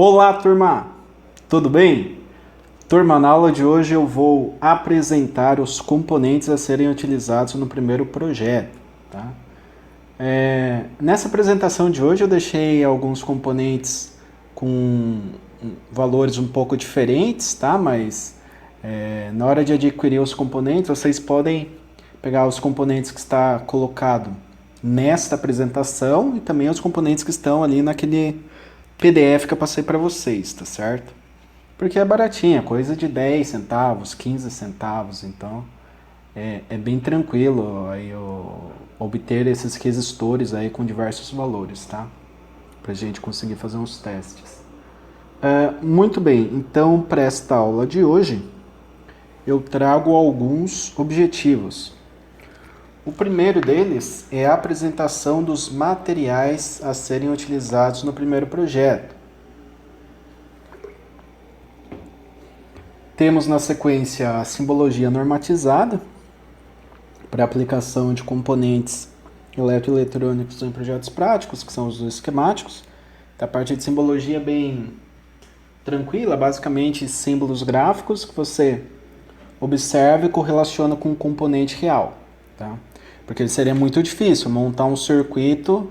Olá, turma! Tudo bem? Turma, na aula de hoje eu vou apresentar os componentes a serem utilizados no primeiro projeto, tá? Nessa apresentação de hoje eu deixei alguns componentes com valores um pouco diferentes, tá? Mas na hora de adquirir os componentes, vocês podem pegar os componentes que está colocado nesta apresentação e também os componentes que estão ali naquele PDF que eu passei para vocês, tá certo? Porque é baratinha, coisa de 10 centavos, 15 centavos, então é bem tranquilo aí obter esses resistores aí com diversos valores, tá? Pra gente conseguir fazer uns testes. Muito bem, então para esta aula de hoje eu trago alguns objetivos. O primeiro deles é a apresentação dos materiais a serem utilizados no primeiro projeto. Temos na sequência a simbologia normatizada para aplicação de componentes eletroeletrônicos em projetos práticos, que são os esquemáticos. A parte de simbologia é bem tranquila, basicamente símbolos gráficos que você observa e correlaciona com um componente real, tá? Porque seria muito difícil montar um circuito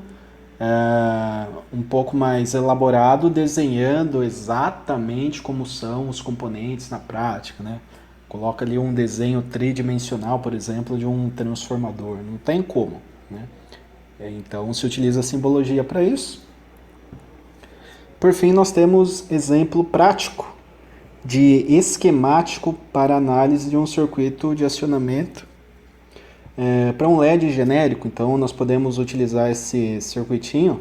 um pouco mais elaborado, desenhando exatamente como são os componentes na prática, né? Coloca ali um desenho tridimensional, por exemplo, de um transformador. Não tem como, né? Então se utiliza a simbologia para isso. Por fim, nós temos exemplo prático de esquemático para análise de um circuito de acionamento para um LED genérico. Então nós podemos utilizar esse circuitinho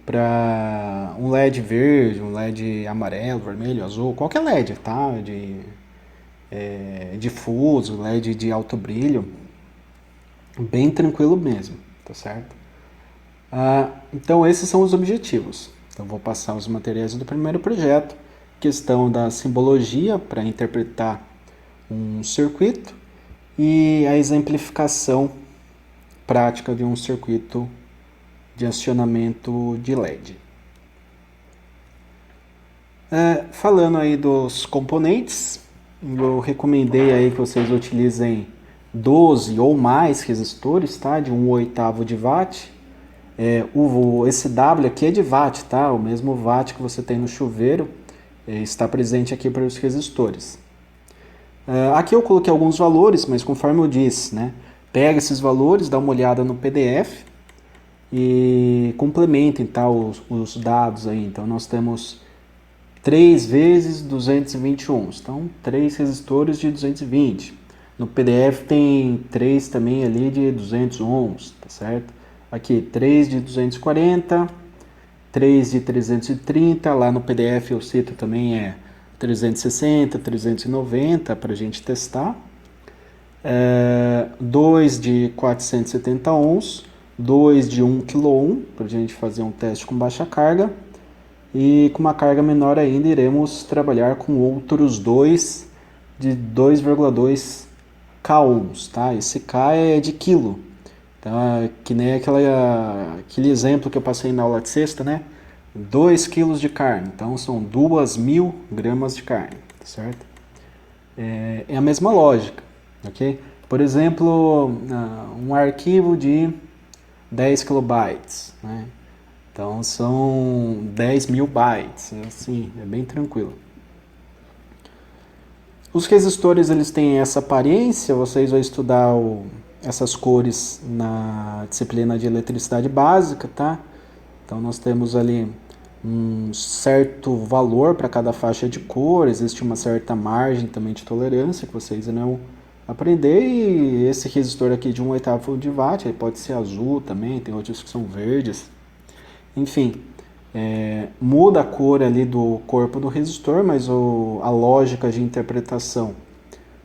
para um LED verde, um LED amarelo, vermelho, azul, qualquer LED, tá? Difuso, LED de alto brilho, bem tranquilo mesmo, tá certo? Então esses são os objetivos. Então vou passar os materiais do primeiro projeto, questão da simbologia para interpretar um circuito e a exemplificação prática de um circuito de acionamento de LED. Falando aí dos componentes, eu recomendei aí que vocês utilizem 12 ou mais resistores, tá? De 1/8 de watt. Esse W aqui é de watt, tá? O mesmo watt que você tem no chuveiro está presente aqui para os resistores. Aqui eu coloquei alguns valores, mas conforme eu disse, né? Pega esses valores, dá uma olhada no PDF e complementem, tá, os dados aí. Então nós temos 3 vezes 220 ohms, então 3 resistores de 220. No PDF tem 3 também ali de 200 ohms, tá certo? Aqui 3 de 240, 3 de 330, lá no PDF eu cito também 360, 390 para a gente testar. 2 de 470 ohms, 2 de 1 kΩ para a gente fazer um teste com baixa carga. E com uma carga menor ainda iremos trabalhar com outros 2 de 2,2 kΩ, tá? Esse K é de quilo. Então, que nem aquele exemplo que eu passei na aula de sexta, né? 2 quilos de carne, então são 2.000 gramas de carne, certo? É a mesma lógica, ok? Por exemplo, um arquivo de 10 kilobytes, né? Então são 10.000 bytes, assim, é bem tranquilo. Os resistores eles têm essa aparência, vocês vão estudar essas cores na disciplina de eletricidade básica, tá? Então nós temos ali um certo valor para cada faixa de cor, existe uma certa margem também de tolerância que vocês irão aprender, e esse resistor aqui de 1/8 de watt, ele pode ser azul também, tem outros que são verdes. Enfim, muda a cor ali do corpo do resistor, mas a lógica de interpretação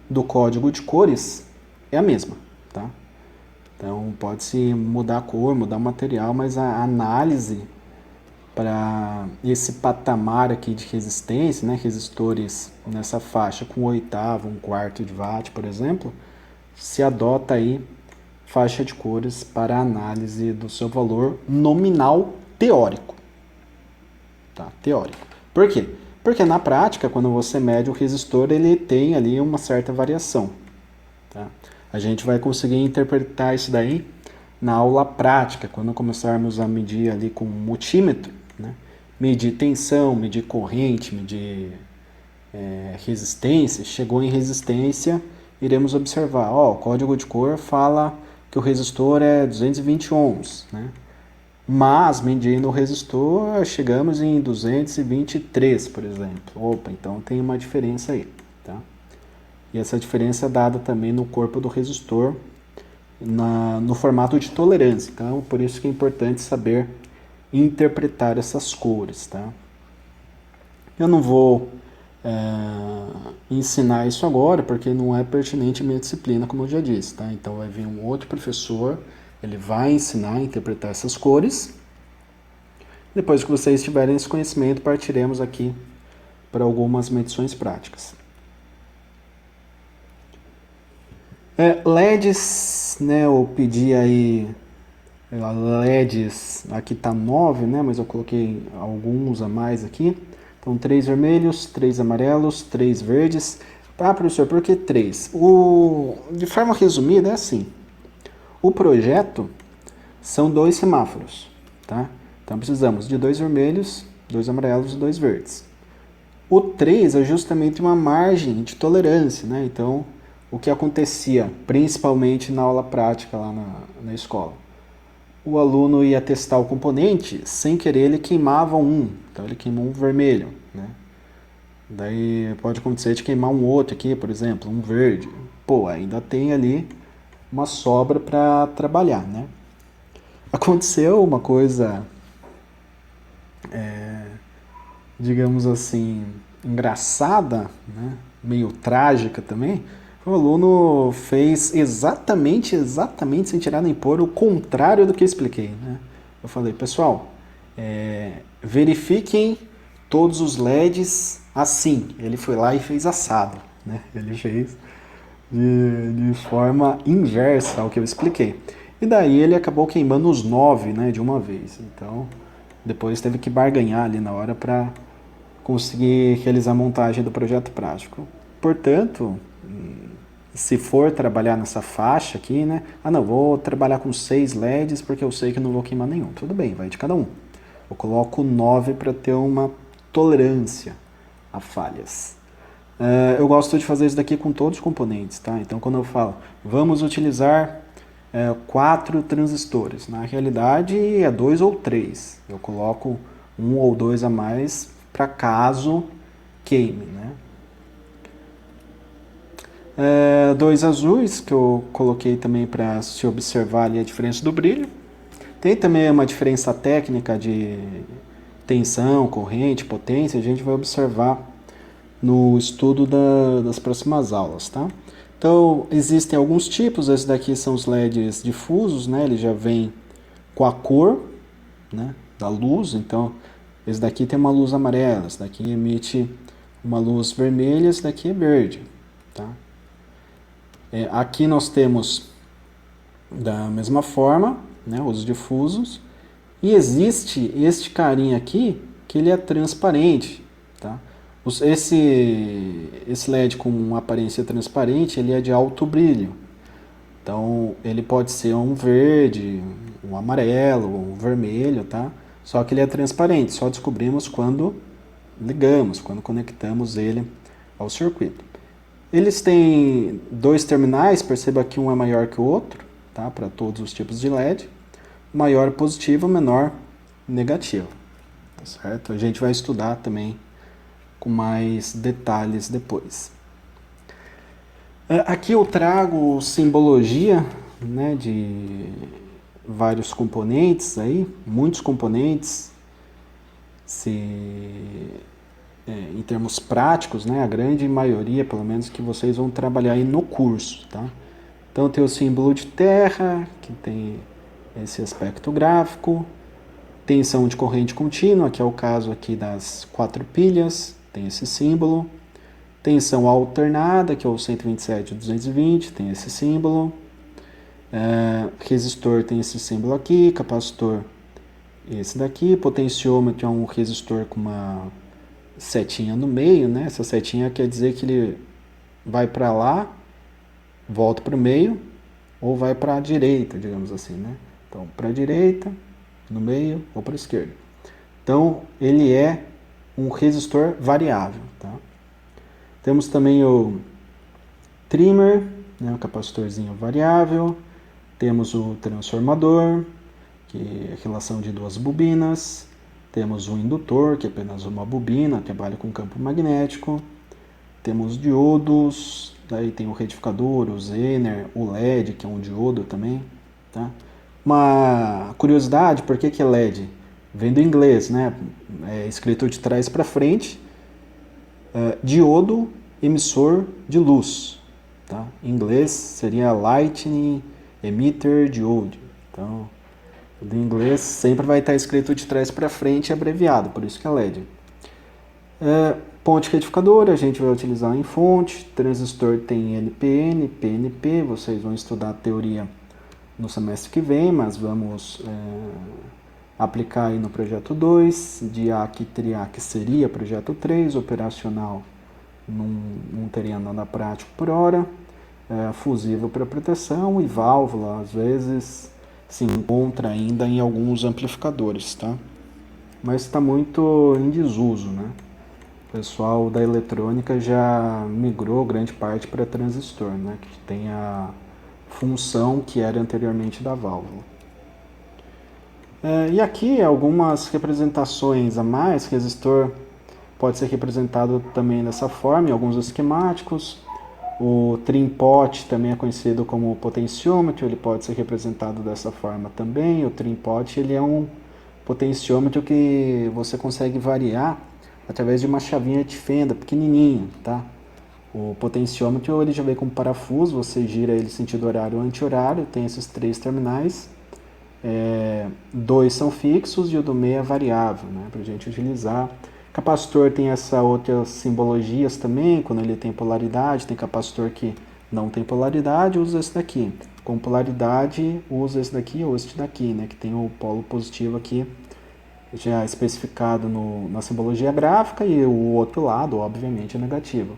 do código de cores é a mesma, tá? Então pode-se mudar a cor, mudar o material, mas a análise para esse patamar aqui de resistência, né, resistores nessa faixa com 1/8, 1/4 de watt, por exemplo, se adota aí faixa de cores para análise do seu valor nominal teórico. tá? Teórico. Por quê? Porque na prática, quando você mede o resistor, ele tem ali uma certa variação, tá? A gente vai conseguir interpretar isso daí na aula prática, quando começarmos a medir ali com um multímetro, né? Medir tensão, medir corrente, medir resistência. Chegou em resistência, iremos observar, o código de cor fala que o resistor é 220 ohms, né? Mas, medindo o resistor, chegamos em 223, por exemplo. Opa, então tem uma diferença aí, tá? E essa diferença é dada também no corpo do resistor, no formato de tolerância. Então, por isso que é importante saber interpretar essas cores, tá? Eu não vou ensinar isso agora, porque não é pertinente à minha disciplina, como eu já disse, tá? Então vai vir um outro professor, ele vai ensinar a interpretar essas cores. Depois que vocês tiverem esse conhecimento, partiremos aqui para algumas medições práticas. LEDs, né, eu pedi aí LEDs, aqui tá 9, né, mas eu coloquei alguns a mais aqui. Então, 3 vermelhos, 3 amarelos, 3 verdes. Tá, professor, por que 3? De forma resumida, é assim. O projeto são 2 semáforos, tá? Então, precisamos de 2 vermelhos, 2 amarelos e 2 verdes. O 3 é justamente uma margem de tolerância, né? Então, o que acontecia, principalmente na aula prática lá na escola? O aluno ia testar o componente, sem querer ele queimava um, então ele queimou um vermelho, né? Daí pode acontecer de queimar um outro aqui, por exemplo, um verde. Pô, ainda tem ali uma sobra para trabalhar, né? Aconteceu uma coisa, digamos assim, engraçada, né? Meio trágica também. O aluno fez exatamente, sem tirar nem pôr, o contrário do que eu expliquei, né? Eu falei, pessoal, verifiquem todos os LEDs assim. Ele foi lá e fez assado, né? Ele fez de forma inversa ao que eu expliquei. E daí ele acabou queimando os 9, né, de uma vez. Então, depois teve que barganhar ali na hora para conseguir realizar a montagem do projeto prático. Portanto, se for trabalhar nessa faixa aqui, né? Não, vou trabalhar com 6 LEDs porque eu sei que não vou queimar nenhum. Tudo bem, vai de cada um. Eu coloco 9 para ter uma tolerância a falhas. Eu gosto de fazer isso daqui com todos os componentes, tá? Então, quando eu falo, vamos utilizar 4 transistores, na realidade é 2 ou 3. Eu coloco 1 ou 2 a mais para caso queime, né? 2 azuis, que eu coloquei também para se observar ali a diferença do brilho. Tem também uma diferença técnica de tensão, corrente, potência, a gente vai observar no estudo das próximas aulas, tá? Então, existem alguns tipos, esses daqui são os LEDs difusos, né? Ele já vem com a cor, né, da luz, então esse daqui tem uma luz amarela, esse daqui emite uma luz vermelha, esse daqui é verde, tá? Aqui nós temos da mesma forma, né, os difusos, e existe este carinha aqui que ele é transparente, tá? Esse LED com uma aparência transparente, ele é de alto brilho, então ele pode ser um verde, um amarelo, um vermelho, tá? Só que ele é transparente, só descobrimos quando ligamos, quando conectamos ele ao circuito. Eles têm 2 terminais, perceba que um é maior que o outro, tá? Para todos os tipos de LED. Maior positivo, menor negativo, tá certo? A gente vai estudar também com mais detalhes depois. Aqui eu trago simbologia, né, de vários componentes aí, muitos componentes, em termos práticos, né, a grande maioria, pelo menos, que vocês vão trabalhar aí no curso, tá? Então tem o símbolo de terra, que tem esse aspecto gráfico, tensão de corrente contínua, que é o caso aqui das 4 pilhas, tem esse símbolo, tensão alternada, que é o 127 e 220, tem esse símbolo, resistor tem esse símbolo aqui, capacitor esse daqui. Potenciômetro é um resistor com uma setinha no meio, né? Essa setinha quer dizer que ele vai para lá, volta para o meio, ou vai para a direita, digamos assim, né? Então, para a direita, no meio ou para a esquerda. Então, ele é um resistor variável, tá? Temos também o trimmer, né, um capacitorzinho variável. Temos o transformador, que é a relação de duas bobinas. Temos o indutor, que é apenas uma bobina, trabalha com campo magnético. Temos diodos, daí tem o retificador, o Zener, o LED, que é um diodo também. Tá? Uma curiosidade, por que é LED? Vem do inglês, né? É escrito de trás para frente. Diodo, emissor de luz. Tá? Em inglês seria Lightning Emitter Diode. Então, do inglês sempre vai estar escrito de trás para frente, abreviado, por isso que é LED. Ponte retificadora, a gente vai utilizar em fonte. Transistor tem NPN, PNP. Vocês vão estudar a teoria no semestre que vem, mas vamos aplicar aí no projeto 2. DIAC e TRIAC seria projeto 3. Operacional não teria nada prático por hora. Fusível para proteção e válvula, às vezes se encontra ainda em alguns amplificadores, tá? Mas está muito em desuso, né? O pessoal da eletrônica já migrou grande parte para transistor, né? Que tem a função que era anteriormente da válvula. E aqui algumas representações a mais. Resistor pode ser representado também dessa forma em alguns esquemáticos. O trim-pot também é conhecido como potenciômetro, ele pode ser representado dessa forma também. O trim-pot ele é um potenciômetro que você consegue variar através de uma chavinha de fenda pequenininha, tá? O potenciômetro ele já vem com parafuso, você gira ele sentido horário ou anti-horário, tem esses 3 terminais. 2 são fixos e o do meio é variável, né, para a gente utilizar. Capacitor tem essa outras simbologias também, quando ele tem polaridade. Tem capacitor que não tem polaridade, usa esse daqui. Com polaridade, usa esse daqui ou esse daqui, né, que tem o polo positivo aqui já especificado na simbologia gráfica, e o outro lado, obviamente, é negativo.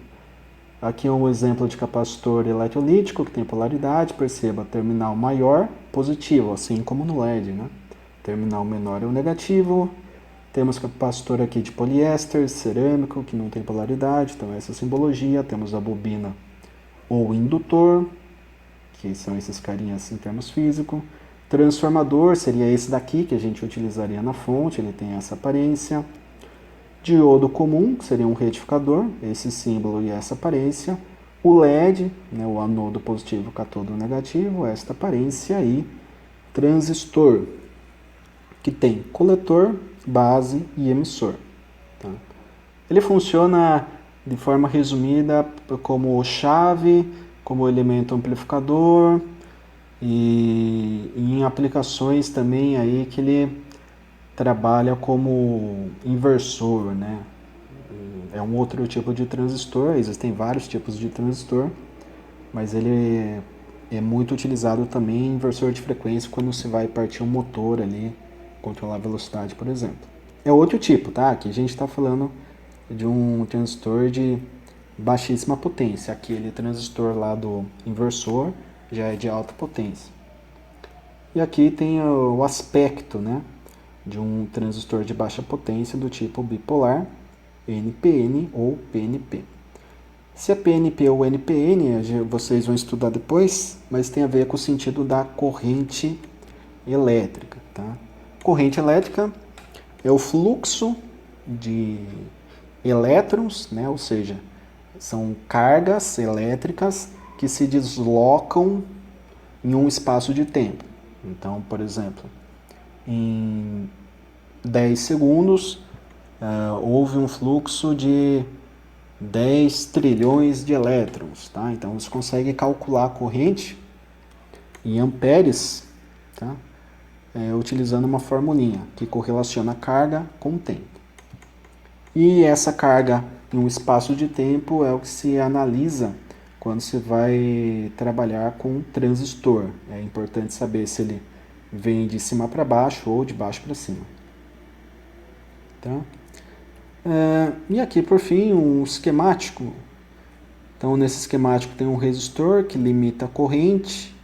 Aqui é um exemplo de capacitor eletrolítico que tem polaridade. Perceba, terminal maior, positivo, assim como no LED, né? Terminal menor é o negativo. Temos capacitor aqui de poliéster, cerâmico, que não tem polaridade, então essa simbologia. Temos a bobina ou indutor, que são esses carinhas em termos físicos. Transformador seria esse daqui, que a gente utilizaria na fonte, ele tem essa aparência. Diodo comum, que seria um retificador, esse símbolo e essa aparência. O LED, né, o anodo positivo, cátodo negativo, esta aparência. E transistor, que tem coletor, base e emissor. Tá? Ele funciona de forma resumida como chave, como elemento amplificador, e em aplicações também aí que ele trabalha como inversor, né? É um outro tipo de transistor, existem vários tipos de transistor, mas ele é muito utilizado também em inversor de frequência quando se vai partir um motor ali, controlar a velocidade, por exemplo. É outro tipo, tá? Aqui a gente está falando de um transistor de baixíssima potência. Aquele transistor lá do inversor já é de alta potência. E aqui tem o aspecto, né, de um transistor de baixa potência do tipo bipolar, NPN ou PNP. Se é PNP ou NPN, vocês vão estudar depois, mas tem a ver com o sentido da corrente elétrica. Tá? Corrente elétrica é o fluxo de elétrons, né? Ou seja, são cargas elétricas que se deslocam em um espaço de tempo. Então, por exemplo, em 10 segundos houve um fluxo de 10 trilhões de elétrons. Tá? Então, você consegue calcular a corrente em amperes, tá? Utilizando uma formulinha que correlaciona a carga com o tempo. E essa carga em um espaço de tempo é o que se analisa quando se vai trabalhar com um transistor. É importante saber se ele vem de cima para baixo ou de baixo para cima. Tá? E aqui, por fim, um esquemático. Então, nesse esquemático tem um resistor que limita a corrente,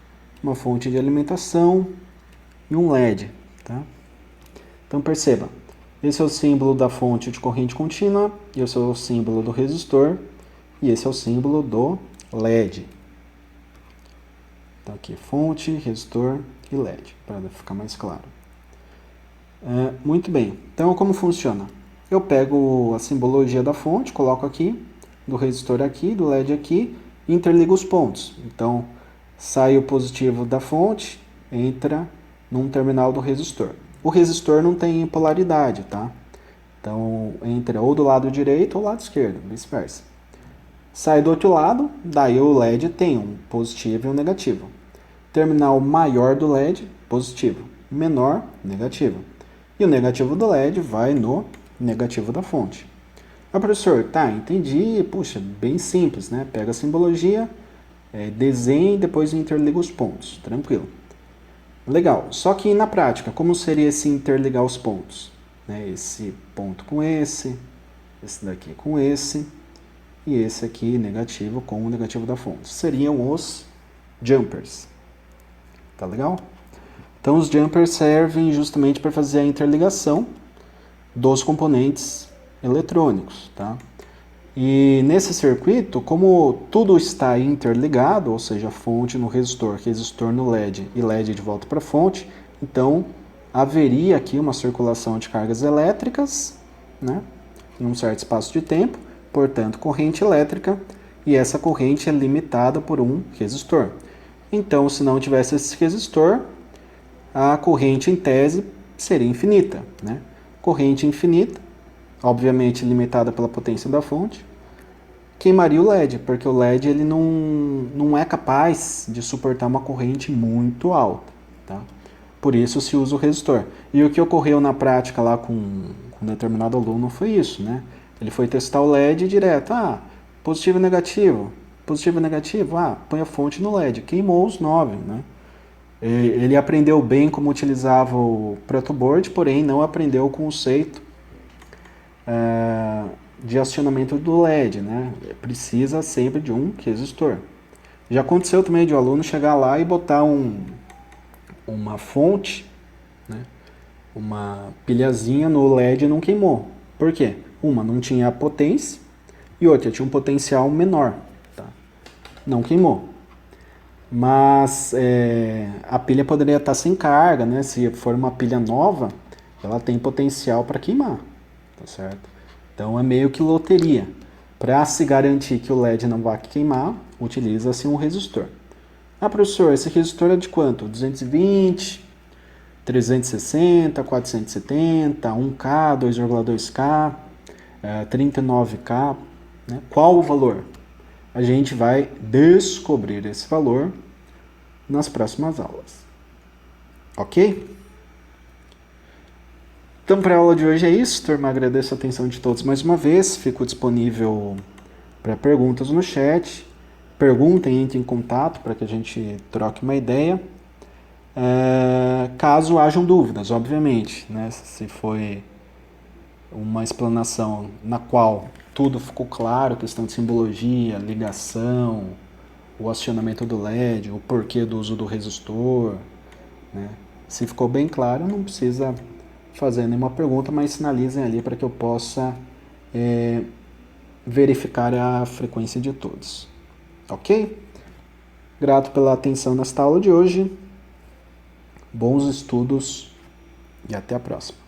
uma fonte de alimentação e um LED. Tá? Então, perceba, esse é o símbolo da fonte de corrente contínua, esse é o símbolo do resistor e esse é o símbolo do LED. Então, aqui, fonte, resistor e LED, para ficar mais claro. Muito bem, então como funciona? Eu pego a simbologia da fonte, coloco aqui, do resistor aqui, do LED aqui, e interligo os pontos. Então, sai o positivo da fonte, entra num terminal do resistor. O resistor não tem polaridade, tá? Então, entra ou do lado direito ou do lado esquerdo, vice-versa. Sai do outro lado, daí o LED tem um positivo e um negativo. Terminal maior do LED, positivo. Menor, negativo. E o negativo do LED vai no negativo da fonte. Professor, tá, entendi. Puxa, bem simples, né? Pega a simbologia, desenha e depois interliga os pontos. Tranquilo. Legal. Só que na prática, como seria esse interligar os pontos? Esse ponto com esse daqui com esse, e esse aqui negativo com o negativo da fonte. Seriam os jumpers. Tá legal? Então, os jumpers servem justamente para fazer a interligação dos componentes eletrônicos, tá? E nesse circuito, como tudo está interligado, ou seja, fonte no resistor, resistor no LED e LED de volta para a fonte, então haveria aqui uma circulação de cargas elétricas, né, em um certo espaço de tempo, portanto, corrente elétrica, e essa corrente é limitada por um resistor. Então, se não tivesse esse resistor, a corrente, em tese, seria infinita, né? Corrente infinita, obviamente limitada pela potência da fonte, queimaria o LED, porque o LED ele não é capaz de suportar uma corrente muito alta, tá? Por isso se usa o resistor. E o que ocorreu na prática lá com um determinado aluno foi isso, né? Ele foi testar o LED direto, positivo e negativo, põe a fonte no LED, queimou os 9, né? Ele aprendeu bem como utilizava o protoboard, porém não aprendeu o conceito de acionamento do LED, né? Precisa sempre de um resistor. Já aconteceu também de o aluno chegar lá e botar uma fonte, né? Uma pilhazinha no LED e não queimou. Por quê? Uma, não tinha potência, e outra, tinha um potencial menor. Tá? Não queimou. Mas a pilha poderia estar sem carga, né? Se for uma pilha nova, ela tem potencial para queimar, tá certo? Então é meio que loteria. Para se garantir que o LED não vai queimar, utiliza-se um resistor. Professor, esse resistor é de quanto? 220, 360, 470, 1K, 2,2K, 39K, né? Qual o valor? A gente vai descobrir esse valor nas próximas aulas. Ok? Então, para a aula de hoje é isso, turma. Agradeço a atenção de todos mais uma vez. Fico disponível para perguntas no chat. Perguntem, entrem em contato para que a gente troque uma ideia. Caso hajam dúvidas, obviamente, né? Se foi uma explanação na qual tudo ficou claro, questão de simbologia, ligação, o acionamento do LED, o porquê do uso do resistor, né? Se ficou bem claro, não precisa fazer nenhuma pergunta, mas sinalizem ali para que eu possa verificar a frequência de todos. Ok? Grato pela atenção nesta aula de hoje. Bons estudos e até a próxima.